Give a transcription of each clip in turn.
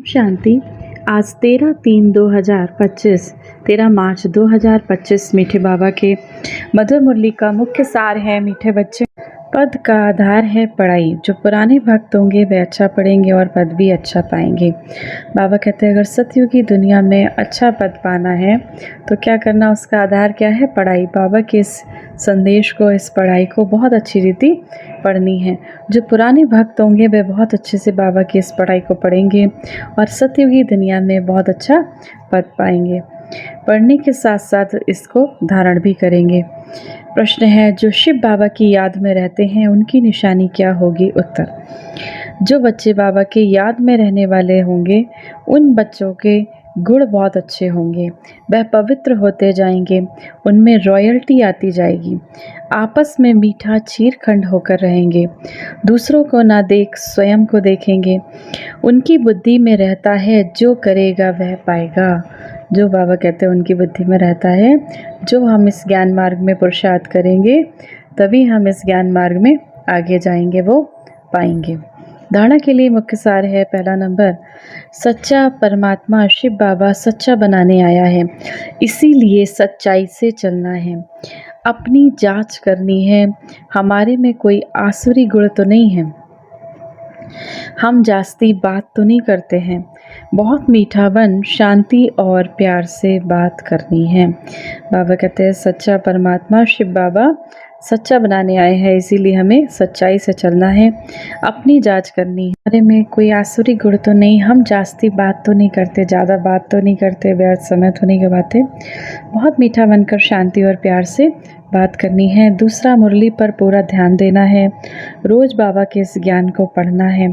शांति। आज 13/3/2025 13 मार्च 2025 मीठे बाबा के मधुर मुरली का मुख्य सार है। मीठे बच्चे, पद का आधार है पढ़ाई। जो पुराने भक्त होंगे वे अच्छा पढ़ेंगे और पद भी अच्छा पाएंगे। बाबा कहते हैं अगर सतयुग की दुनिया में अच्छा पद पाना है तो क्या करना, उसका आधार क्या है? पढ़ाई। बाबा के इस संदेश को, इस पढ़ाई को बहुत अच्छी रीति पढ़नी है। जो पुराने भक्त होंगे वे बहुत अच्छे से बाबा की इस पढ़ाई को पढ़ेंगे और सतयुगी दुनिया में बहुत अच्छा पद पाएंगे। पढ़ने के साथ साथ इसको धारण भी करेंगे। प्रश्न है, जो शिव बाबा की याद में रहते हैं उनकी निशानी क्या होगी? उत्तर, जो बच्चे बाबा के याद में रहने वाले होंगे उन बच्चों के गुण बहुत अच्छे होंगे। वह पवित्र होते जाएंगे, उनमें रॉयल्टी आती जाएगी। आपस में मीठा चीरखंड होकर रहेंगे। दूसरों को ना देख स्वयं को देखेंगे। उनकी बुद्धि में रहता है जो करेगा वह पाएगा। जो बाबा कहते हैं उनकी बुद्धि में रहता है, जो हम इस ज्ञान मार्ग में पुरुषार्थ करेंगे तभी हम इस ज्ञान मार्ग में आगे जाएंगे, वो पाएंगे। धारणा के लिए मुख्य सार है। पहला नंबर, सच्चा परमात्मा शिव बाबा सच्चा बनाने आया है, इसीलिए सच्चाई से चलना है। अपनी जांच करनी है, हमारे में कोई आसुरी गुण तो नहीं है। हम जास्ती बात तो नहीं करते हैं। बहुत मीठा बन शांति और प्यार से बात करनी है। बाबा कहते हैं सच्चा परमात्मा शिव बाबा सच्चा बनाने आए हैं, इसीलिए हमें सच्चाई से चलना है। अपनी जांच करनी है, हमारे में कोई आसुरी गुण तो नहीं। हम जास्ती बात तो नहीं करते, ज़्यादा बात तो नहीं करते, व्यर्थ समय तो नहीं गवाते। बहुत मीठा बनकर शांति और प्यार से बात करनी है। दूसरा, मुरली पर पूरा ध्यान देना है। रोज बाबा के इस ज्ञान को पढ़ना है।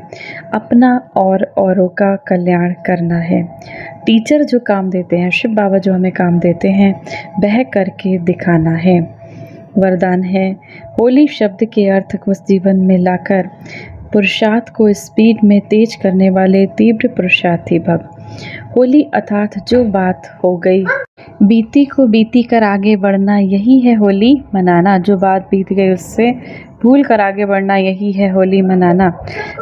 अपना और औरों का कल्याण करना है। टीचर जो काम देते हैं, शिव बाबा जो हमें काम देते हैं, वह करके दिखाना है। वरदान है, होली शब्द के अर्थ को जीवन में लाकर पुरुषार्थ को स्पीड में तेज करने वाले तीव्र पुरुषार्थी भव। होली अर्थात जो बात हो गई, बीती को बीती कर आगे बढ़ना, यही है होली मनाना। जो बात बीत गई उससे भूल कर आगे बढ़ना, यही है होली मनाना।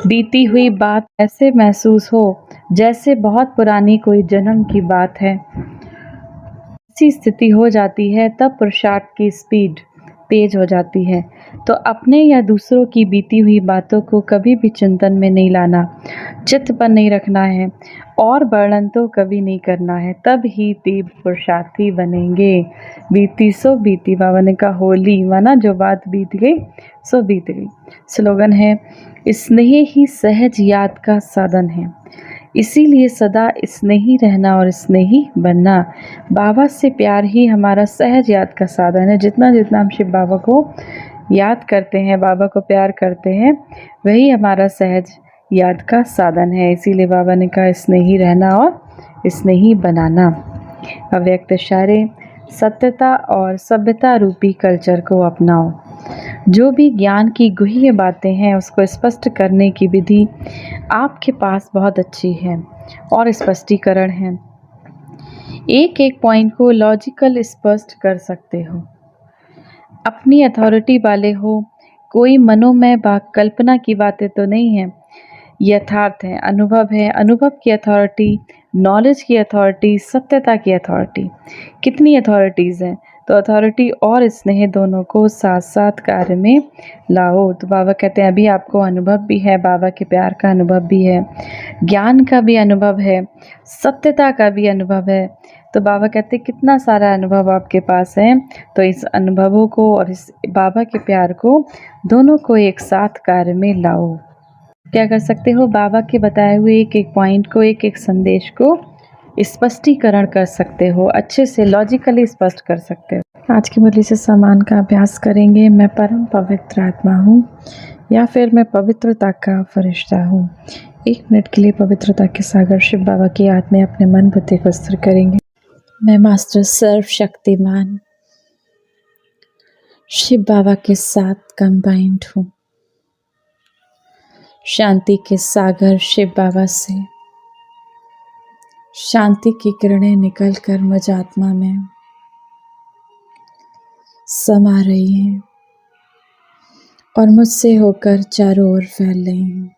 बीती हुई बात ऐसे महसूस हो जैसे बहुत पुरानी कोई जन्म की बात है। ऐसी स्थिति हो जाती है तब पुरुषार्थ की स्पीड तेज हो जाती है। तो अपने या दूसरों की बीती हुई बातों को कभी भी चिंतन में नहीं लाना, चित्त पर नहीं रखना है और वर्णन तो कभी नहीं करना है, तब ही तीव्र पुरुषार्थी बनेंगे। बीती सो बीती, बाबा ने कहा होली माना जो बात बीत गई सो बीत गई। स्लोगन है, स्नेह ही सहज याद का साधन है, इसीलिए सदा स्नेही रहना और स्नेही बनना। बाबा से प्यार ही हमारा सहज याद का साधन है। जितना जितना हम शिव बाबा को याद करते हैं, बाबा को प्यार करते हैं, वही हमारा सहज याद का साधन है। इसीलिए बाबा ने कहा स्नेही रहना और स्नेही बनाना। अव्यक्त इशारे, सत्यता और सभ्यता रूपी कल्चर को अपनाओ। जो भी ज्ञान की गुह्य बातें हैं उसको स्पष्ट करने की विधि आपके पास बहुत अच्छी है और स्पष्टीकरण है। एक एक पॉइंट को लॉजिकल स्पष्ट कर सकते हो। अपनी अथॉरिटी वाले हो, कोई मनोमय कल्पना की बातें तो नहीं है, यथार्थ है, अनुभव है। अनुभव की अथॉरिटी, नॉलेज की अथॉरिटी, सत्यता की अथॉरिटी। कितनी अथॉरिटीज़ हैं? तो अथॉरिटी और स्नेह दोनों को साथ साथ कार्य में लाओ। तो बाबा कहते हैं अभी आपको अनुभव भी है, बाबा के प्यार का अनुभव भी है, ज्ञान का भी अनुभव है, सत्यता का भी अनुभव है। तो बाबा कहते हैं कितना सारा अनुभव आपके पास है, तो इस अनुभवों को और इस बाबा के प्यार को दोनों को एक साथ कार्य में लाओ। क्या कर सकते हो? बाबा के बताए हुए एक एक पॉइंट को, एक एक संदेश को स्पष्टीकरण कर सकते हो, अच्छे से लॉजिकली स्पष्ट कर सकते हो। आज की मुरली से सम्मान का अभ्यास करेंगे। मैं परम पवित्र आत्मा हूँ या फिर मैं पवित्रता का फरिश्ता हूँ। 1 मिनट के लिए पवित्रता के सागर शिव बाबा की याद में अपने मन बुद्धि को स्थिर करेंगे। मैं मास्टर सर्वशक्तिमान शिव बाबा के साथ कंबाइंड हूँ। शांति के सागर शिव बाबा से शांति की किरणें निकलकर मुझ आत्मा में समा रही हैं और मुझसे होकर चारों ओर फैल रही हैं।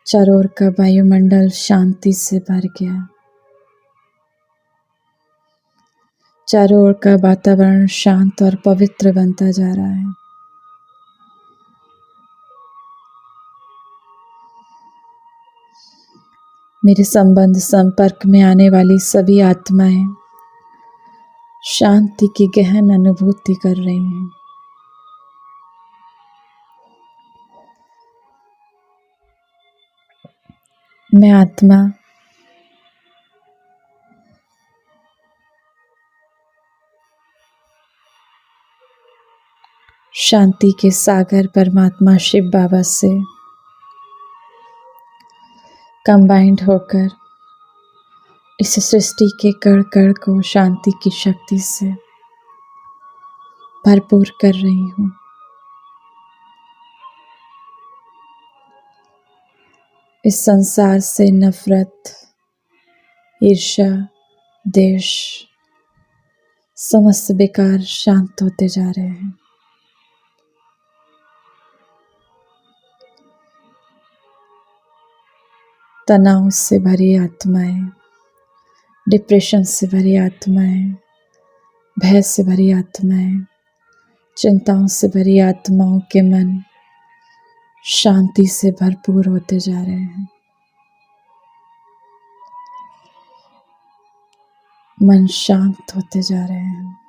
चारों ओर का वायुमंडल शांति से भर गया। चारों ओर का वातावरण शांत और पवित्र बनता जा रहा है। मेरे संबंध संपर्क में आने वाली सभी आत्माएं शांति की गहन अनुभूति कर रही हैं। मैं आत्मा शांति के सागर परमात्मा शिव बाबा से कंबाइंड होकर इस सृष्टि के कण कण को शांति की शक्ति से भरपूर कर रही हूँ। इस संसार से नफरत, ईर्ष्या, द्वेष समस्त विकार शांत होते जा रहे हैं। तनाव से भरी आत्माएं, डिप्रेशन से भरी आत्माएं, भय से भरी आत्माएं, चिंताओं से भरी आत्माओं के मन शांति से भरपूर होते जा रहे हैं। मन शांत होते जा रहे हैं।